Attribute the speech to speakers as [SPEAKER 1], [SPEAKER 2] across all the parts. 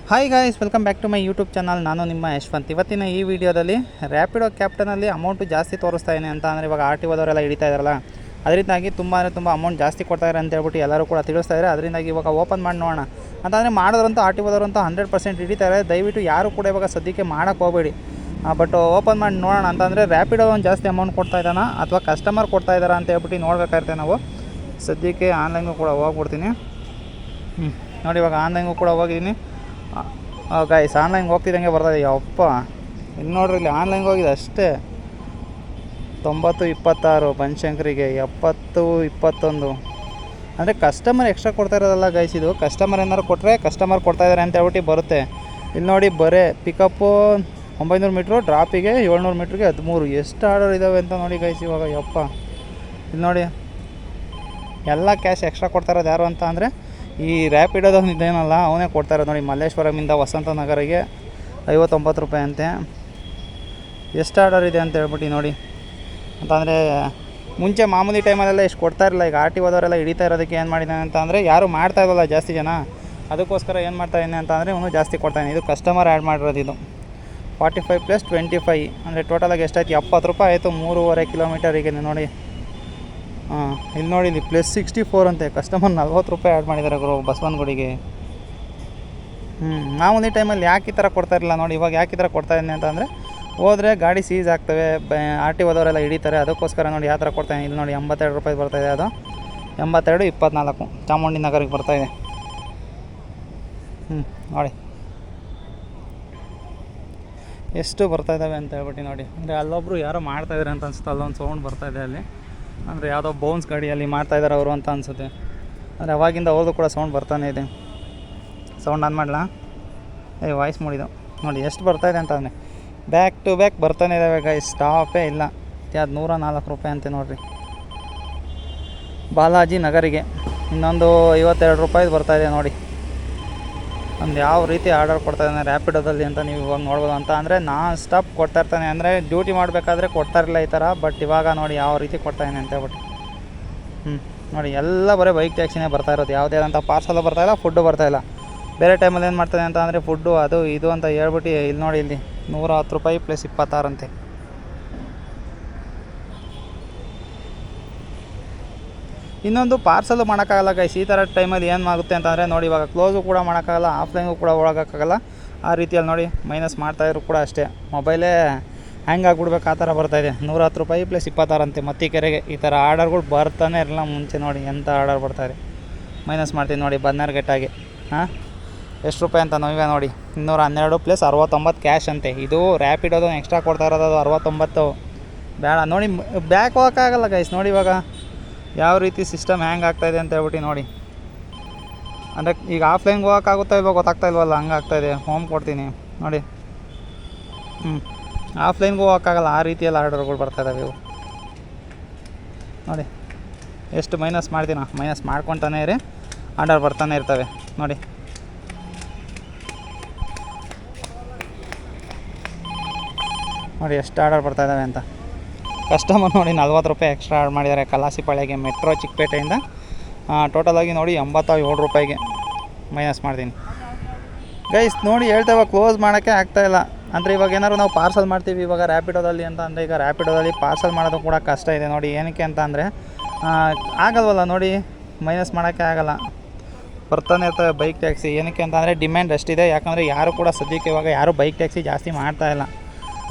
[SPEAKER 1] Hi guys, welcome back to my YouTube channel. ನಾನು ನಿಮ್ಮ ಯಶ್ವಂತ್. ಇವತ್ತಿನ ಈ ವಿಡಿಯೋದಲ್ಲಿ ರ್ಯಾಪಿಡೋ ಕ್ಯಾಪ್ಟನಲ್ಲಿ ಅಮೌಂಟು ಜಾಸ್ತಿ ತೋರಿಸ್ತಾ ಇದ್ದೀನಿ ಅಂತ ಅಂದರೆ ಇವಾಗ ಆರ್ ಟಿ ಓದವರೆಲ್ಲ ಹಿಡಿತಾ ಇದ್ದಾರಲ್ಲ, ಅದರಿಂದಾಗಿ ತುಂಬ ಅಮೌಂಟ್ ಜಾಸ್ತಿ ಕೊಡ್ತಾಯಿದ್ದಾರೆ ಅಂತ ಹೇಳ್ಬಿಟ್ಟು ಎಲ್ಲರೂ ಕೂಡ ತಿಳಿಸ್ತಾ ಇದ್ದಾರೆ. ಅದರಿಂದಾಗಿ ಇವಾಗ ಓಪನ್ ಮಾಡಿ ನೋಡೋಣ ಅಂತಂದರೆ ಮಾಡಿದ್ರಂತೂ ಆರ್ ಟಿ ಓದವ್ರಂತೂ 100% ಹಿಡಿತಾರೆ. ದಯವಿಟ್ಟು ಯಾರು ಕೂಡ ಇವಾಗ ಸದ್ಯಕ್ಕೆ ಮಾಡೋಕ್ಕೆ ಹೋಗಬೇಡಿ. ಬಟ್ ಓಪನ್ ಮಾಡಿ ನೋಡೋಣ ಅಂತಂದರೆ ರ್ಯಾಪಿಡೋ ಒಂದು ಜಾಸ್ತಿ ಅಮೌಂಟ್ ಕೊಡ್ತಾ ಇದ್ದಾನ ಅಥವಾ ಕಸ್ಟಮರ್ ಕೊಡ್ತಾ ಇದ್ದಾರಾ ಅಂತ ಹೇಳ್ಬಿಟ್ಟು ನೋಡಬೇಕಾಗಿರುತ್ತೆ. ನಾವು ಸದ್ಯಕ್ಕೆ ಆನ್ಲೈನ್ಗೂ ಕೂಡ ಹೋಗ್ಬಿಡ್ತೀನಿ. ನೋಡಿ, ಇವಾಗ ಆನ್ಲೈನ್ಗೂ ಕೂಡ ಹೋಗಿದ್ದೀನಿ. ಗಾಯ್ಸ್, ಆನ್ಲೈನ್ಗೆ ಹೋಗ್ತಿದ್ದಂಗೆ ಬರ್ತದೆ. ಯಪ್ಪ, ಇಲ್ಲಿ ನೋಡ್ರಿ, ಇಲ್ಲಿ ಆನ್ಲೈನ್ಗೆ ಹೋಗಿದೆ ಅಷ್ಟೇ. 90-26 ಬನಶಂಕರಿಗೆ, 70-21. ಅಂದರೆ ಕಸ್ಟಮರ್ ಎಕ್ಸ್ಟ್ರಾ ಕೊಡ್ತಾ ಇರೋದಲ್ಲ ಗೈಸ್, ಇದು ಕಸ್ಟಮರ್ ಏನಾರು ಕೊಟ್ಟರೆ ಕಸ್ಟಮರ್ ಕೊಡ್ತಾಯಿದ್ದಾರೆ ಅಂತ ಹೇಳ್ಬಿಟ್ಟು ಬರುತ್ತೆ. ಇಲ್ಲಿ ನೋಡಿ, ಬರೇ ಪಿಕಪ್ಪು 900 ಮೀಟ್ರು, ಡ್ರಾಪಿಗೆ 700 ಮೀಟ್ರಿಗೆ 13. ಎಷ್ಟು ಆರ್ಡರ್ ಇದ್ದಾವೆ ಅಂತ ನೋಡಿ ಗೈಸ್ ಇವಾಗ. ಯಪ್ಪ, ಇಲ್ಲಿ ನೋಡಿ, ಎಲ್ಲ ಕ್ಯಾಶ್ ಎಕ್ಸ್ಟ್ರಾ ಕೊಡ್ತಾ ಇರೋದು ಯಾರು ಅಂತ ಅಂದರೆ ಈ ರ್ಯಾಪಿಡೋದವ್ನು ಇದೇನಲ್ಲ, ಅವನೇ ಕೊಡ್ತಾ ಇರೋದು. ನೋಡಿ, ಮಲ್ಲೇಶ್ವರಮಿಂದ ವಸಂತ ನಗರಿಗೆ 59 ರೂಪಾಯಿ ಅಂತೆ. ಎಷ್ಟು ಆರ್ಡರ್ ಇದೆ ಅಂತ ಹೇಳ್ಬಿಟ್ಟು ನೋಡಿ. ಅಂತಂದರೆ ಮುಂಚೆ ಮಾಮೂಲಿ ಟೈಮಲ್ಲೆಲ್ಲ ಇಷ್ಟು ಕೊಡ್ತಾ ಇರಲಿಲ್ಲ. ಈಗ ಆರ್ ಟಿ ಓದವರೆಲ್ಲ ಹಿಡಿತಾ ಇರೋದಕ್ಕೆ ಏನು ಮಾಡಿದ್ದಾನೆ ಅಂತ ಅಂದರೆ, ಯಾರು ಮಾಡ್ತಾ ಇರೋಲ್ಲ ಜಾಸ್ತಿ ಜನ, ಅದಕ್ಕೋಸ್ಕರ ಏನು ಮಾಡ್ತಾಯಿದ್ದಾನೆ ಅಂತ ಅಂದರೆ ಇವನು ಜಾಸ್ತಿ ಕೊಡ್ತಾನೆ. ಇದು ಕಸ್ಟಮರ್ ಆ್ಯಡ್ ಮಾಡಿರೋದು. ಇದು 45 + 25 ಅಂದರೆ ಟೋಟಲಾಗಿ ಎಷ್ಟಾಯ್ತು? 70 ರೂಪಾಯಿ ಆಯಿತು 3.5 ಕಿಲೋಮೀಟರಿಗೆ. ನೋಡಿ, ಇಲ್ಲಿ ನೋಡಿ, ಇಲ್ಲಿ +64 ಅಂತೆ. ಕಸ್ಟಮರ್ 40 ರೂಪಾಯಿ ಆ್ಯಡ್ ಮಾಡಿದ್ದಾರೆ ಬಸವನಗುಡಿಗೆ. ಮಾಮೂಲಿ ಟೈಮಲ್ಲಿ ಯಾಕೆ ಈ ಥರ ಕೊಡ್ತಾಯಿರಲಿಲ್ಲ ನೋಡಿ. ಇವಾಗ ಯಾಕೆ ಈ ಥರ ಕೊಡ್ತಾಯಿದ್ದೀನಿ ಅಂತ ಅಂದರೆ, ಹೋದರೆ ಗಾಡಿ ಸೀಸ್ ಆಗ್ತವೆ, ಆರ್ ಟಿ ಓದವರೆಲ್ಲ ಹಿಡಿತಾರೆ. ಅದಕ್ಕೋಸ್ಕರ ನೋಡಿ ಯಾವ ಥರ ಕೊಡ್ತಾಯಿದ್ದೀನಿ. ಇಲ್ಲಿ ನೋಡಿ, 82 ರೂಪಾಯಿ ಬರ್ತಾಯಿದೆ. ಅದು 82-24 ಚಾಮುಂಡಿ ನಗರಿಗೆ ಬರ್ತಾಯಿದೆ. ನೋಡಿ ಎಷ್ಟು ಬರ್ತಾಯಿದ್ದಾವೆ ಅಂತ ಹೇಳ್ಬಿಟ್ಟು ನೋಡಿ. ಅಂದರೆ ಅಲ್ಲೊಬ್ಬರು ಯಾರೋ ಮಾಡ್ತಾಯಿದ್ದಾರೆ ಅಂತ ಅನಿಸುತ್ತೆ. ಅಲ್ಲೊಂದು ಸೌಂಡ್ ಬರ್ತಾಯಿದೆ ಅಲ್ಲಿ. ಅಂದರೆ ಯಾವುದೋ ಬೌನ್ಸ್ ಗಾಡಿಯಲ್ಲಿ ಮಾಡ್ತಾಯಿದ್ದಾರೆ ಅವರು ಅಂತ ಅನಿಸುತ್ತೆ. ಅಂದರೆ ಅವಾಗಿಂದ ಅವ್ರದ್ದು ಕೂಡ ಸೌಂಡ್ ಬರ್ತಾನೆ ಇದೆ. ಸೌಂಡ್ ಆನ್ ಮಾಡಲಾ? ವಾಯ್ಸ್ ಮೂಡಿದ್ದು ನೋಡಿ ಎಷ್ಟು ಬರ್ತಾಯಿದೆ ಅಂತ. ಅಂದರೆ ಬ್ಯಾಕ್ ಟು ಬ್ಯಾಕ್ ಬರ್ತಾನೆ ಇದ್ದಾವೆ ಗೈಸ್, ಸ್ಟಾಪೇ ಇಲ್ಲ. ಅದು 104 ರೂಪಾಯಿ ಅಂತೆ ನೋಡಿರಿ. ಬಾಲಾಜಿ ನಗರಿಗೆ ಇನ್ನೊಂದು 52 ರೂಪಾಯಿ ಬರ್ತಾಯಿದೆ ನೋಡಿ. ಒಂದು ಯಾವ ರೀತಿ ಆರ್ಡರ್ ಕೊಡ್ತಾಯಿದ್ದಾನೆ ರ್ಯಾಪಿಡೋದಲ್ಲಿ ಅಂತ ನೀವು ಇವಾಗ ನೋಡ್ಬೋದು. ಅಂತ ಅಂದರೆ ನಾನ್ ಸ್ಟಾಪ್ ಕೊಡ್ತಾಯಿರ್ತಾನೆ. ಅಂದರೆ ಡ್ಯೂಟಿ ಮಾಡಬೇಕಾದ್ರೆ ಕೊಡ್ತಾಯಿರಲಿಲ್ಲ ಈ ಥರ, ಬಟ್ ಇವಾಗ ನೋಡಿ ಯಾವ ರೀತಿ ಕೊಡ್ತಾಯಿದ್ದಾನೆ ಅಂತ ಹೇಳ್ಬಿಟ್ಟು. ನೋಡಿ, ಎಲ್ಲ ಬರೀ ಬೈಕ್ ಟ್ಯಾಕ್ಸಿನೇ ಬರ್ತಾಯಿರೋದು. ಯಾವುದೇ ಆದಂಥ ಪಾರ್ಸಲು ಬರ್ತಾಯಿಲ್ಲ, ಫುಡ್ಡು ಬರ್ತಾಯಿಲ್ಲ. ಬೇರೆ ಟೈಮಲ್ಲಿ ಏನು ಮಾಡ್ತಾನೆ ಅಂತ ಅಂದರೆ ಫುಡ್ಡು ಅದು ಇದು ಅಂತ ಹೇಳ್ಬಿಟ್ಟು ಇಲ್ಲಿ ನೋಡಿ, ಇಲ್ಲಿ 110 ರೂಪಾಯಿ + 26 ಅಂತೆ. ಇನ್ನೊಂದು ಪಾರ್ಸಲು ಮಾಡೋಕ್ಕಾಗಲ್ಲ ಗೈಸ್. ಈ ಥರ ಟೈಮಲ್ಲಿ ಏನು ಆಗುತ್ತೆ ಅಂತಂದರೆ ನೋಡಿ, ಇವಾಗ ಕ್ಲೋಸು ಕೂಡ ಮಾಡೋಕ್ಕಾಗಲ್ಲ, ಆಫ್ಲೈನ್ಗೂ ಕೂಡ ಒಳಗೋಕ್ಕಾಗಲ್ಲ. ಆ ರೀತಿಯಲ್ಲಿ ನೋಡಿ ಮೈನಸ್ ಮಾಡ್ತಾಯಿದ್ರು ಕೂಡ ಅಷ್ಟೇ. ಮೊಬೈಲೇ ಹ್ಯಾಂಗ್ ಆಗಿಬಿಡ್ಬೇಕು, ಆ ಥರ ಬರ್ತಾಯಿದೆ. 110 ರೂಪಾಯಿ + 26 ಅಂತೆ ಮತ್ತಿಕೆರೆಗೆ. ಈ ಥರ ಆರ್ಡರ್ಗಳು ಬರ್ತಾನೆ ಇರಲಿಲ್ಲ ಮುಂಚೆ. ನೋಡಿ ಎಂಥ ಆರ್ಡರ್ ಬರ್ತಾಯಿದೆ. ಮೈನಸ್ ಮಾಡ್ತೀನಿ ನೋಡಿ, ಬನ್ನರ್ಘಟ್ಟಾಗಿ ಎಷ್ಟು ರೂಪಾಯಿ ಅಂತ ನೋವೇ ನೋಡಿ. 212 + 69 ಕ್ಯಾಶ್ ಅಂತೆ. ಇದು ರ್ಯಾಪಿಡೋದು ಎಕ್ಸ್ಟ್ರಾ ಕೊಡ್ತಾ ಇರೋದು. ಅದು 69 ಬೇಡ ನೋಡಿ, ಬ್ಯಾಕ್ ಹೋಗೋಕ್ಕಾಗಲ್ಲ ಗೈಸ್. ನೋಡಿ ಇವಾಗ ಯಾವ ರೀತಿ ಸಿಸ್ಟಮ್ ಹ್ಯಾಂಗ್ ಆಗ್ತಾಯಿದೆ ಅಂತ ಹೇಳ್ಬಿಟ್ಟು ನೋಡಿ. ಅಂದರೆ ಈಗ ಆಫ್ಲೈನ್ಗೆ ಹೋಗೋಕ್ಕಾಗುತ್ತಾ ಇಲ್ವೋ ಗೊತ್ತಾಗ್ತಾ ಇಲ್ವಲ್ಲ, ಹಂಗೆ ಆಗ್ತಾಯಿದೆ. ಹೋಮ್ ಕೊಡ್ತೀನಿ ನೋಡಿ. ಆಫ್ಲೈನ್ಗೆ ಹೋಗೋಕ್ಕಾಗಲ್ಲ, ಆ ರೀತಿಯಲ್ಲಿ ಆರ್ಡರ್ಗಳು ಬರ್ತಾಯಿದ್ದಾವೆ ಇವು ನೋಡಿ. ಎಷ್ಟು ಮೈನಸ್ ಮಾಡ್ತೀನ, ಮೈನಸ್ ಮಾಡ್ಕೊತಾನೆ ಇರಿ, ಆರ್ಡರ್ ಬರ್ತಾನೆ ಇರ್ತವೆ ನೋಡಿ. ನೋಡಿ ಎಷ್ಟು ಆರ್ಡರ್ ಬರ್ತಾಯಿದ್ದಾವೆ ಅಂತ. ಕಸ್ಟಮರ್ ನೋಡಿ 40 ರೂಪಾಯಿ ಎಕ್ಸ್ಟ್ರಾ ಆರ್ಡ್ ಮಾಡಿದ್ದಾರೆ ಕಲಾಸಿಪಾಳ್ಯಗೆ ಮೆಟ್ರೋ ಚಿಕ್ಕಪೇಟೆಯಿಂದ. ಟೋಟಲಾಗಿ ನೋಡಿ 87 ರೂಪಾಯಿಗೆ ಮೈನಸ್ ಮಾಡ್ತೀನಿ ಗೈಸ್. ನೋಡಿ ಹೇಳ್ತೇವೆ, ಕ್ಲೋಸ್ ಮಾಡೋಕ್ಕೆ ಆಗ್ತಾಯಿಲ್ಲ. ಅಂದರೆ ಇವಾಗ ಏನಾದ್ರು ನಾವು ಪಾರ್ಸಲ್ ಮಾಡ್ತೀವಿ ಇವಾಗ ರ್ಯಾಪಿಡೋದಲ್ಲಿ ಅಂತ ಅಂದರೆ, ಈಗ ರ್ಯಾಪಿಡೋದಲ್ಲಿ ಪಾರ್ಸಲ್ ಮಾಡೋದು ಕೂಡ ಕಷ್ಟ ಇದೆ ನೋಡಿ. ಏನಕ್ಕೆ ಅಂತ ಅಂದರೆ ಆಗಲ್ವಲ್ಲ ನೋಡಿ, ಮೈನಸ್ ಮಾಡೋಕ್ಕೆ ಆಗಲ್ಲ, ಬರ್ತಾನೆ ಇರ್ತವೆ ಬೈಕ್ ಟ್ಯಾಕ್ಸಿ. ಏನಕ್ಕೆ ಅಂತ ಅಂದರೆ ಡಿಮ್ಯಾಂಡ್ ಅಷ್ಟಿದೆ. ಯಾಕಂದರೆ ಯಾರು ಕೂಡ ಸದ್ಯಕ್ಕೆ ಇವಾಗ ಯಾರು ಬೈಕ್ ಟ್ಯಾಕ್ಸಿ ಜಾಸ್ತಿ ಮಾಡ್ತಾಯಿಲ್ಲ.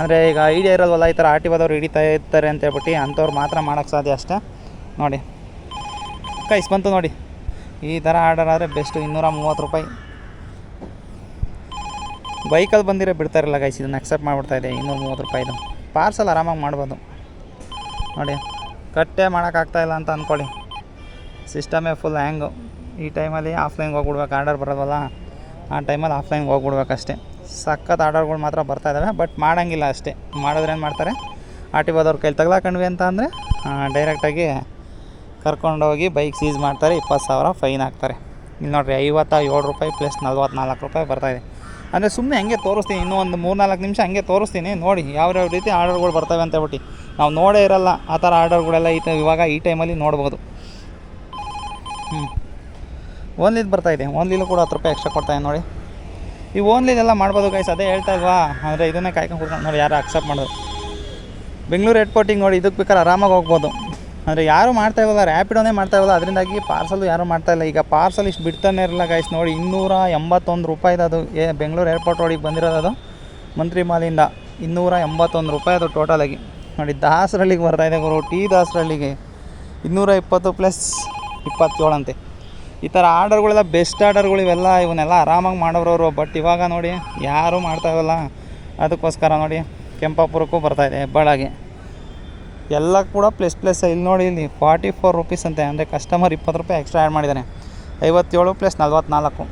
[SPEAKER 1] ಅಂದರೆ ಈಗ ಐಡಿಯಾ ಇರೋಲ್ವಲ್ಲ, ಈ ಥರ ಆರ್ ಟಿ ಓದವ್ರು ಹಿಡಿತಾ ಇರ್ತಾರೆ ಅಂತ ಹೇಳ್ಬಿಟ್ಟು ಅಂಥವ್ರು ಮಾತ್ರ ಮಾಡೋಕ್ಕೆ ಸಾಧ್ಯ ಅಷ್ಟೇ ನೋಡಿ. ಕೈಸ್ ಬಂತು ನೋಡಿ. ಈ ಥರ ಆರ್ಡರ್ ಆದರೆ ಬೆಸ್ಟು. 230 ರೂಪಾಯಿ ಬೈಕಲ್ಲಿ ಬಂದಿರೋ ಬಿಡ್ತಾರಲ್ಲ ಗೈಸ್, ಇದನ್ನು ಅಕ್ಸೆಪ್ಟ್ ಮಾಡಿಬಿಡ್ತಾಯಿದೆ. 230 ರೂಪಾಯಿದು ಪಾರ್ಸಲ್ ಆರಾಮಾಗಿ ಮಾಡ್ಬೋದು ನೋಡಿ. ಕಟ್ಟೆ ಮಾಡೋಕ್ಕಾಗ್ತಾಯಿಲ್ಲ ಅಂತ ಅಂದ್ಕೊಳ್ಳಿ, ಸಿಸ್ಟಮೇ ಫುಲ್ ಹ್ಯಾಂಗು. ಈ ಟೈಮಲ್ಲಿ ಆಫ್ಲೈನ್ಗೆ ಹೋಗ್ಬಿಡ್ಬೇಕು, ಆರ್ಡರ್ ಬರೋದಲ್ಲ ಆ ಟೈಮಲ್ಲಿ ಆಫ್ಲೈನ್ಗೆ ಹೋಗ್ಬಿಡ್ಬೇಕಷ್ಟೇ. ಸಖತ್ ಆರ್ಡರ್ಗಳು ಮಾತ್ರ ಬರ್ತಾಯಿದ್ದಾವೆ, ಬಟ್ ಮಾಡೋಂಗಿಲ್ಲ ಅಷ್ಟೇ. ಮಾಡಿದ್ರೆ ಏನು ಮಾಡ್ತಾರೆ, ಆರ್ ಟಿ ಓದವ್ರ ಕೈಲಿ ತಗ್ಲಾಕೊಂಡ್ವಿ ಅಂತ ಅಂದರೆ ಡೈರೆಕ್ಟಾಗಿ ಕರ್ಕೊಂಡೋಗಿ ಬೈಕ್ ಸೀಸ್ ಮಾಡ್ತಾರೆ, 20,000 ಫೈನ್ ಹಾಕ್ತಾರೆ. ಇಲ್ಲಿ ನೋಡಿರಿ, 57 ರೂಪಾಯಿ + 44 ರೂಪಾಯಿ ಬರ್ತಾಯಿದೆ. ಅಂದರೆ ಸುಮ್ಮನೆ ಹಂಗೆ ತೋರಿಸ್ತೀನಿ, ಇನ್ನೂ ಒಂದು 3-4 ನಿಮಿಷ ಹಂಗೆ ತೋರಿಸ್ತೀನಿ ನೋಡಿ ಯಾವ್ಯಾವ ರೀತಿ ಆರ್ಡರ್ಗಳು ಬರ್ತವೆ ಅಂತ ಹೇಳ್ಬಿಟ್ಟು. ನಾವು ನೋಡೇ ಇರೋಲ್ಲ ಆ ಥರ ಆರ್ಡರ್ಗಳೆಲ್ಲ ಇವಾಗ ಈ ಟೈಮಲ್ಲಿ ನೋಡ್ಬೋದು. ಓನ್ಲಿದು ಬರ್ತಾಯಿದೆ. ಓನ್ಲಿಲೂ ಕೂಡ 10 ರೂಪಾಯಿ ಎಕ್ಸ್ಟ್ರಾ ಕೊಡ್ತಾಯಿದೆ ನೋಡಿ. ಈ ಓನ್ಲಿ ಇದೆಲ್ಲ ಮಾಡ್ಬೋದು ಗೈಸ್, ಅದೇ ಹೇಳ್ತಾ ಇಲ್ವಾ. ಅಂದರೆ ಇದನ್ನೇ ಕಾಯ್ಕೊಂಡು ಕೂತ್ಕೊಂಡು ನೋಡಿ ಯಾರು ಅಕ್ಸೆಪ್ಟ್ ಮಾಡೋದು. ಬೆಂಗಳೂರು ಏರ್ಪೋರ್ಟಿಗೆ ನೋಡಿ ಇದಕ್ಕೆ ಬೇಕಾದ್ರೆ ಆರಾಮಾಗಿ ಹೋಗ್ಬೋದು. ಅಂದರೆ ಯಾರು ಮಾಡ್ತಾಯಿಲ್ಲ, ರ್ಯಾಪಿಡೋನೇ ಮಾಡ್ತಾಯಿಲ್ಲ, ಅದರಿಂದಾಗಿ ಪಾರ್ಸಲು ಯಾರೂ ಮಾಡ್ತಾಯಿಲ್ಲ. ಈಗ ಪಾರ್ಸಲ್ ಇಷ್ಟು ಬಿಡ್ತಾನೆ ಇರಲ್ಲ ಗೈಸ್. ನೋಡಿ 281 ರೂಪಾಯಿದು ಅದು ಬೆಂಗಳೂರು ಏರ್ಪೋರ್ಟ್ ರೋಡಿಗೆ ಬಂದಿರೋದು. ಅದು ಮಂತ್ರಿ ಮಾಲಿಂದ 281 ರೂಪಾಯಿ ಅದು ಟೋಟಲಾಗಿ. ನೋಡಿ ದಾಸರಳ್ಳಿಗೆ ಬರ್ತಾಯಿದೆ ಗುರು, ದಾಸರಳ್ಳಿಗೆ 220 ಪ್ಲಸ್ 27 ಅಂತೆ. ಈ ಥರ ಆರ್ಡರ್ಗಳೆಲ್ಲ ಬೆಸ್ಟ್ ಆರ್ಡರ್ಗಳು ಇವೆಲ್ಲ, ಇವನ್ನೆಲ್ಲ ಆರಾಮಾಗಿ ಮಾಡೋರವರು. ಬಟ್ ಇವಾಗ ನೋಡಿ ಯಾರೂ ಮಾಡ್ತಾಯಿಲ್ಲ. ಅದಕ್ಕೋಸ್ಕರ ನೋಡಿ ಕೆಂಪಾಪುರಕ್ಕೂ ಬರ್ತಾಯಿದೆ, ಹೆಬ್ಬಾಳಾಗೆ ಎಲ್ಲ ಕೂಡ ಪ್ಲಸ್. ಇಲ್ಲಿ ನೋಡಿ, ಇಲ್ಲಿ 44 ರೂಪೀಸ್ ಅಂತೆ. ಅಂದರೆ ಕಸ್ಟಮರ್ 20 ರೂಪಾಯಿ ಎಕ್ಸ್ಟ್ರಾ ಆ್ಯಡ್ ಮಾಡಿದ್ದಾನೆ. 57 ಪ್ಲಸ್ 44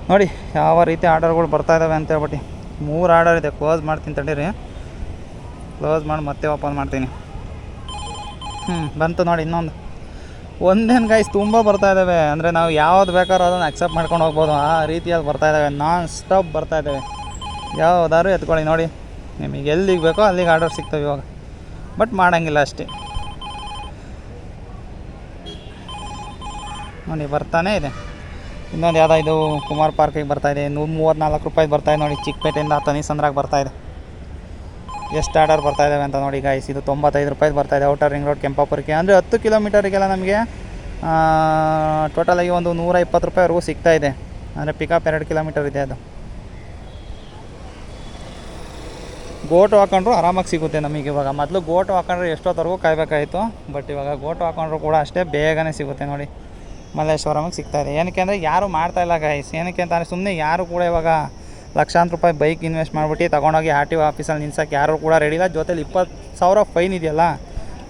[SPEAKER 1] ನೋಡಿ ಯಾವ ರೀತಿ ಆರ್ಡರ್ಗಳು ಬರ್ತಾಯಿದ್ದಾವೆ ಅಂತ ಹೇಳ್ಬಿಟ್ಟು. 3 ಆರ್ಡರ್ ಇದೆ, ಕ್ಲೋಸ್ ಮಾಡ್ತೀನಿ ತಡೀರಿ. ಕ್ಲೋಸ್ ಮಾಡಿ ಮತ್ತೆ ಓಪನ್ ಮಾಡ್ತೀನಿ. ಬಂತು ನೋಡಿ ಇನ್ನೊಂದು. ಒಂದೇನು ಗೈಸ್ ತುಂಬ ಬರ್ತಾಯಿದ್ದಾವೆ. ಅಂದರೆ ನಾವು ಯಾವ್ದು ಬೇಕಾದ್ರೂ ಅದನ್ನು ಅಕ್ಸೆಪ್ಟ್ ಮಾಡ್ಕೊಂಡು ಹೋಗ್ಬೋದು, ಆ ರೀತಿಯಲ್ಲಿ ಬರ್ತಾಯಿದ್ದಾವೆ. Non stop ಬರ್ತಾಯಿದ್ದಾವೆ. ಯಾವುದಾದ್ರು ಎತ್ಕೊಳ್ಳಿ ನೋಡಿ, ನಿಮಗೆ ಎಲ್ಲಿಗೆ ಬೇಕೋ ಅಲ್ಲಿಗೆ ಆರ್ಡರ್ ಸಿಗ್ತವೆ ಇವಾಗ. ಬಟ್ ಮಾಡೋಂಗಿಲ್ಲ ಅಷ್ಟೇ. ನೋಡಿ ಬರ್ತಾನೇ ಇದೆ. ಇನ್ನೊಂದು ಯಾವುದೋ ಇದು ಕುಮಾರ್ ಪಾರ್ಕಿಗೆ ಬರ್ತಾಯಿದೆ, 134 ರೂಪಾಯಿ ಬರ್ತಾಯಿದೆ ನೋಡಿ. ಚಿಕ್ಕಪೇಟೆಯಿಂದ ತನಿಸಂದ್ರಾಗೆ ಬರ್ತಾಯಿದೆ. ಎಷ್ಟು ಆರ್ಡರ್ ಬರ್ತಾಯಿದ್ದಾವೆ ಅಂತ ನೋಡಿ ಗೈಸ್. ಇದು 95 ರೂಪಾಯಿ ಬರ್ತಾಯಿದೆ ಔಟರ್ ರಿಂಗ್ ರೋಡ್ ಕೆಂಪಾಪುರಕ್ಕೆ. ಅಂದರೆ 10 ಕಿಲೋಮೀಟರಿಗೆಲ್ಲ ನಮಗೆ ಟೋಟಲಾಗಿ ಒಂದು 120 ರೂಪಾಯಿವರೆಗೂ ಸಿಗ್ತಾಯಿದೆ. ಅಂದರೆ ಪಿಕಪ್ 2 ಕಿಲೋಮೀಟರ್ ಇದೆ ಅದು. ಗೋಟು ಹಾಕೊಂಡ್ರು ಆರಾಮಾಗಿ ಸಿಗುತ್ತೆ ನಮಗೆ ಇವಾಗ. ಮೊದಲು ಗೋಟು ಹಾಕೊಂಡ್ರೆ ಎಷ್ಟೊತ್ತವರೆಗೂ ಕಾಯಬೇಕಾಯಿತು. ಬಟ್ ಇವಾಗ ಗೋಟು ಹಾಕೊಂಡ್ರು ಕೂಡ ಅಷ್ಟೇ ಬೇಗನೆ ಸಿಗುತ್ತೆ ನೋಡಿ. ಮಲ್ಲೇಶ್ವರಮಿಗೆ ಸಿಗ್ತಾಯಿದೆ. ಏನಕ್ಕೆ ಅಂದರೆ ಯಾರೂ ಮಾಡ್ತಾಯಿಲ್ಲ ಗೈಸ್. ಏನಕ್ಕೆ ಅಂತಂದರೆ ಸುಮ್ಮನೆ ಯಾರು ಕೂಡ ಇವಾಗ ಲಕ್ಷಾಂತರ ರೂಪಾಯಿ ಬೈಕ್ ಇನ್ವೆಸ್ಟ್ ಮಾಡಿಬಿಟ್ಟು ತೊಗೊಂಡೋಗಿ RTO ಆಫೀಸಲ್ಲಿ ನಿಲ್ಸೋಕ್ಕೆ ಯಾರೂ ಕೂಡ ರೆಡಿ ಇಲ್ಲ. ಜೊತೆಲಿ 20,000 ಫೈನ್ ಇದೆಯಲ್ಲ,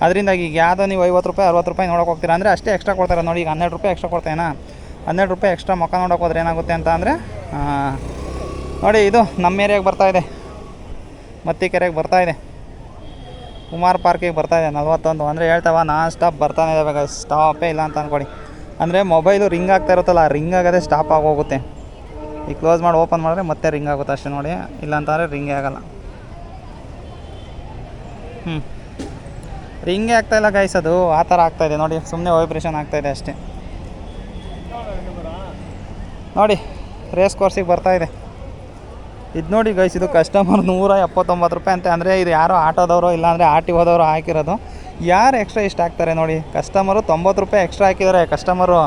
[SPEAKER 1] ಅದರಿಂದಾಗಿ ಈಗ ಯಾವುದೋ ನೀವು 50 ರೂಪಾಯಿ 60 ರೂಪಾಯಿ ನೋಡೋಕೆ ಹೋಗ್ತೀರಾ ಅಂದರೆ ಅಷ್ಟೇ ಎಕ್ಸ್ಟ್ರಾ ಕೊಡ್ತಾರೆ ನೋಡಿ. ಈಗ 12 ರೂಪಾಯಿ ಎಕ್ಸ್ಟ್ರಾ ಕೊಡ್ತೇನಾ, 12 ರೂಪಾಯಿ ಎಕ್ಸ್ಟ್ರಾ ಮುಖ ನೋಡೋಕೆ ಹೋದ್ರೆ ಏನಾಗುತ್ತೆ ಅಂತ ಅಂದರೆ ನೋಡಿ, ಇದು ನಮ್ಮ ಏರಿಯಾಗೆ ಬರ್ತಾಯಿದೆ, ಮತ್ತಿಕೆರೆಗೆ ಬರ್ತಾಯಿದೆ, ಕುಮಾರ್ ಪಾರ್ಕಿಗೆ ಬರ್ತಾಯಿದೆ 41. ಅಂದರೆ ಹೇಳ್ತಾವ ನಾನ್ ಸ್ಟಾಪ್ ಬರ್ತಾನೆ ಇದ್ದಾವೆ, ಸ್ಟಾಪೇ ಇಲ್ಲ ಅಂತ ಅಂದ್ಕೊಡಿ. ಅಂದರೆ ಮೊಬೈಲು ರಿಂಗ್ ಆಗ್ತಾ ಇರುತ್ತಲ್ಲ, ರಿಂಗ್ ಆಗೋದೇ ಸ್ಟಾಪ್ ಆಗೋಗುತ್ತೆ. ಈಗ ಕ್ಲೋಸ್ ಮಾಡಿ ಓಪನ್ ಮಾಡಿದ್ರೆ ಮತ್ತೆ ರಿಂಗ್ ಆಗುತ್ತೆ ಅಷ್ಟೇ ನೋಡಿ. ಇಲ್ಲಾಂತಂದರೆ ರಿಂಗೇ ಆಗೋಲ್ಲ. ರಿಂಗೇ ಆಗ್ತಾಯಿಲ್ಲ ಗೈಸ್, ಅದು ಆ ಥರ ಆಗ್ತಾಯಿದೆ ನೋಡಿ. ಸುಮ್ಮನೆ ವೈಬ್ರೇಷನ್ ಆಗ್ತಾಯಿದೆ ಅಷ್ಟೇ ನೋಡಿ. ರೇಸ್ ಕೋರ್ಸಿಗೆ ಬರ್ತಾಯಿದೆ ಇದು ನೋಡಿ ಗೈಸ್. ಇದು ಕಸ್ಟಮರ್ 179 ರೂಪಾಯಿ ಅಂತೆ. ಅಂದರೆ ಇದು ಯಾರೋ ಆಟೋದವರು ಇಲ್ಲಾಂದರೆ RTOದವರು ಹಾಕಿರೋದು. ಯಾರು ಎಕ್ಸ್ಟ್ರಾ ಇಷ್ಟು ಹಾಕ್ತಾರೆ ನೋಡಿ. ಕಸ್ಟಮರು 90 ರೂಪಾಯಿ ಎಕ್ಸ್ಟ್ರಾ ಹಾಕಿದ್ದಾರೆ. ಕಸ್ಟಮರು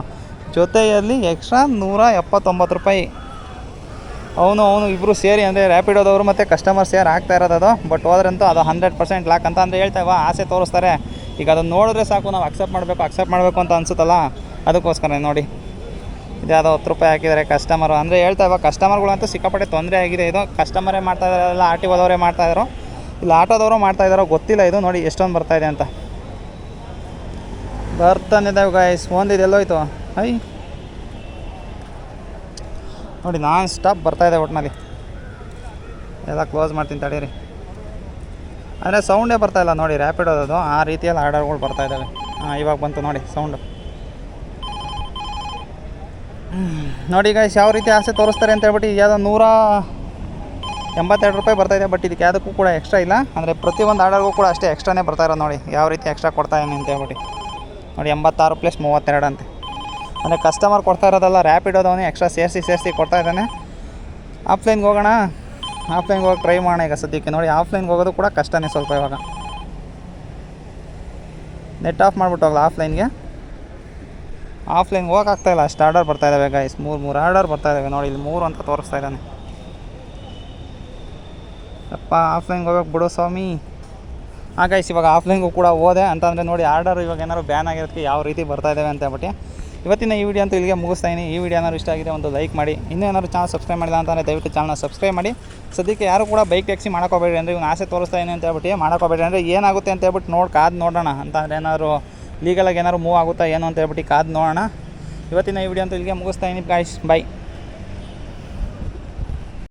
[SPEAKER 1] ಜೊತೆಯಲ್ಲಿ ಎಕ್ಸ್ಟ್ರಾ 179 ರೂಪಾಯಿ. ಅವನು ಇಬ್ಬರು ಸೇರಿ, ಅಂದರೆ ರ್ಯಾಪಿಡೋದವರು ಮತ್ತು ಕಸ್ಟಮರ್ ಸೇರಿ ಆಗ್ತಾ ಇರೋದು. ಬಟ್ ಹೋದ್ರಂತೂ ಅದು 100% ಲಾಕ್ ಅಂತ ಅಂದರೆ ಹೇಳ್ತಾವ, ಆಸೆ ತೋರಿಸ್ತಾರೆ. ಈಗ ಅದನ್ನು ನೋಡಿದ್ರೆ ಸಾಕು, ನಾವು ಅಕ್ಸೆಪ್ಟ್ ಮಾಡಬೇಕು ಅಂತ ಅನಿಸುತ್ತಲ್ಲ, ಅದಕ್ಕೋಸ್ಕರ ನೋಡಿ. ಇದು ಯಾವುದೋ 10 ರೂಪಾಯಿ ಹಾಕಿದ್ದಾರೆ ಕಸ್ಟಮರು. ಅಂದರೆ ಹೇಳ್ತಾವ ಕಸ್ಟಮರ್ಗಳಂತೂ ಸಿಕ್ಕಾಪಟ್ಟೆ ತೊಂದರೆ ಆಗಿದೆ. ಇದು ಕಸ್ಟಮರೇ ಮಾಡ್ತಾಯಿದ್ದಾರಲ್ಲ, RTOದವರೇ ಮಾಡ್ತಾಯಿದ್ದಾರೋ ಇಲ್ಲ ಆಟೋದವರು ಮಾಡ್ತಾಯಿದ್ದಾರೋ ಗೊತ್ತಿಲ್ಲ. ಇದು ನೋಡಿ ಎಷ್ಟೊಂದು ಬರ್ತಾಯಿದೆ ಅಂತ. ಬರ್ತಾನಿದ್ದಾವೆ ಗಾಯ್ಸ್. ಒಂದಿದೆ ಎಲ್ಲೋಯ್ತು ಐ ನೋಡಿ, ನಾನ್ ಸ್ಟಾಪ್ ಬರ್ತಾಯಿದೆ ಒಟ್ಟಿನಲ್ಲಿ. ಎಲ್ಲ ಕ್ಲೋಸ್ ಮಾಡ್ತೀನಿ ತಡೀರಿ. ಅಂದರೆ ಸೌಂಡೇ ಬರ್ತಾಯಿಲ್ಲ ನೋಡಿ ರ್ಯಾಪಿಡೋದು. ಆ ರೀತಿಯಲ್ಲಿ ಆರ್ಡರ್ಗಳು ಬರ್ತಾಯಿದ್ದಾವೆ. ಇವಾಗ ಬಂತು ನೋಡಿ ಸೌಂಡು. ನೋಡಿ ಗೈಸ್ ಯಾವ ರೀತಿ ಆಸೆ ತೋರಿಸ್ತಾರೆ ಅಂತ ಹೇಳ್ಬಿಟ್ಟು. ಯಾವುದೋ 182 ರೂಪಾಯಿ ಬರ್ತಾಯಿದೆ. ಬಟ್ ಇದಕ್ಕೆ ಯಾವುದಕ್ಕೂ ಕೂಡ ಎಕ್ಸ್ಟ್ರಾ ಇಲ್ಲ. ಅಂದರೆ ಪ್ರತಿಯೊಂದು ಆರ್ಡರ್ಗೂ ಕೂಡ ಅಷ್ಟೇ ಎಕ್ಸ್ಟ್ರಾನೇ ಬರ್ತಾಯಿರೋದು ನೋಡಿ. ಯಾವ ರೀತಿ ಎಕ್ಸ್ಟ್ರಾ ಕೊಡ್ತಾಯಿದ್ದೀನಿ ಅಂತ ಹೇಳ್ಬಿಟ್ಟು ನೋಡಿ. 86 ಪ್ಲಸ್ 32 ಅಂತೆ. ಅಂದರೆ ಕಸ್ಟಮರ್ ಕೊಡ್ತಾ ಇರೋದಲ್ಲ, ರ್ಯಾಪಿಡೋದವನೇ ಎಕ್ಸ್ಟ್ರಾ ಸೇರಿಸಿ ಕೊಡ್ತಾ ಇದ್ದಾನೆ. ಆಫ್ಲೈನ್ಗೆ ಹೋಗೋಣ, ಆಫ್ಲೈನ್ಗೆ ಹೋಗಿ ಟ್ರೈ ಮಾಡೋಣ ಈಗ ಸದ್ಯಕ್ಕೆ ನೋಡಿ. ಆಫ್ಲೈನ್ಗೆ ಹೋಗೋದು ಕೂಡ ಕಷ್ಟನೇ ಸ್ವಲ್ಪ ಇವಾಗ. ನೆಟ್ ಆಫ್ ಮಾಡಿಬಿಟ್ಟು ಹೋಗಲ್ಲ ಆಫ್ಲೈನ್ಗೆ ಹೋಗೋಕ್ಕಾಗ್ತಾಯಿಲ್ಲ, ಅಷ್ಟು ಆರ್ಡರ್ ಬರ್ತಾಯಿದ್ದಾವೆ ಗೈಸ್. 3 ಆರ್ಡರ್ ಬರ್ತಾಯಿದ್ದಾವೆ ನೋಡಿ. ಇಲ್ಲಿ 3 ಅಂತ ತೋರಿಸ್ತಾ ಇದ್ದಾನೆ. ಅಪ್ಪ ಆಫ್ಲೈನ್ಗೆ ಹೋಗೋಕೆ ಬಿಡೋ ಸ್ವಾಮಿ. ಗೈಸ್ ಇವಾಗ ಆಫ್ಲೈನ್ಗೂ ಕೂಡ ಹೋದೆ ಅಂತಂದರೆ ನೋಡಿ, ಆರ್ಡರ್ ಇವಾಗ ಏನಾದ್ರು ಬ್ಯಾನ್ ಆಗಿರೋದಕ್ಕೆ ಯಾವ ರೀತಿ ಬರ್ತಾಯಿದ್ದಾವೆ ಅಂತ ಹೇಳ್ಬಿಟ್ಟು. ಇವತ್ತಿನ ಈ ವಿಡಿಯೋ ಅಂತೂ ಇಲ್ಲಿಗೆ ಮುಗಿಸ್ತಾಯಿನಿ. ಈ ವಿಡಿಯೋ ಏನಾದ್ರು ಇಷ್ಟ ಆಗಿದೆ ಒಂದು ಲೈಕ್ ಮಾಡಿ. ಇನ್ನೂ ಏನಾದ್ರು ಚಾನಲ್ ಸಬ್ಸ್ಕ್ರೈಬ್ ಮಾಡಿಲ್ಲ ಅಂತಂದರೆ ದಯವಿಟ್ಟು ಚಾನಲ್ನ ಸಬ್ಸ್ಕ್ರೈಬ್ ಮಾಡಿ. ಸದ್ಯಕ್ಕೆ ಯಾರು ಕೂಡ ಬೈಕ್ ಟ್ಯಾಕ್ಸಿ ಮಾಡೋಕೋಬೇಡ್ರಿ. ಅಂದರೆ ಇವ್ನು ಆಸೆ ತೋರಿಸ್ತಾಯಿನಿ ಅಂತ ಹೇಳ್ಬಿಟ್ಟು ಮಾಡೋಕೋಬೇಡ್ರಿ. ಅಂದರೆ ಏನಾಗುತ್ತೆ ಅಂತ ಹೇಳ್ಬಿಟ್ಟು ನೋಡೋಣ ಅಂತಂದರೆ ಏನಾದ್ರು ಲೀಗಲಾಗಿ ಏನಾದ್ರು ಮೂವ್ ಆಗುತ್ತಾ ಏನು ಅಂತ ಹೇಳ್ಬಿಟ್ಟು ಕಾದು ನೋಡೋಣ. ಇವತ್ತಿನ ಈ ವಿಡಿಯೋ ಅಂತೂ ಇಲ್ಲಿಗೆ ಮುಗಿಸ್ತಾಯಿನಿ ಗಾಯ್ಸ್. ಬೈ.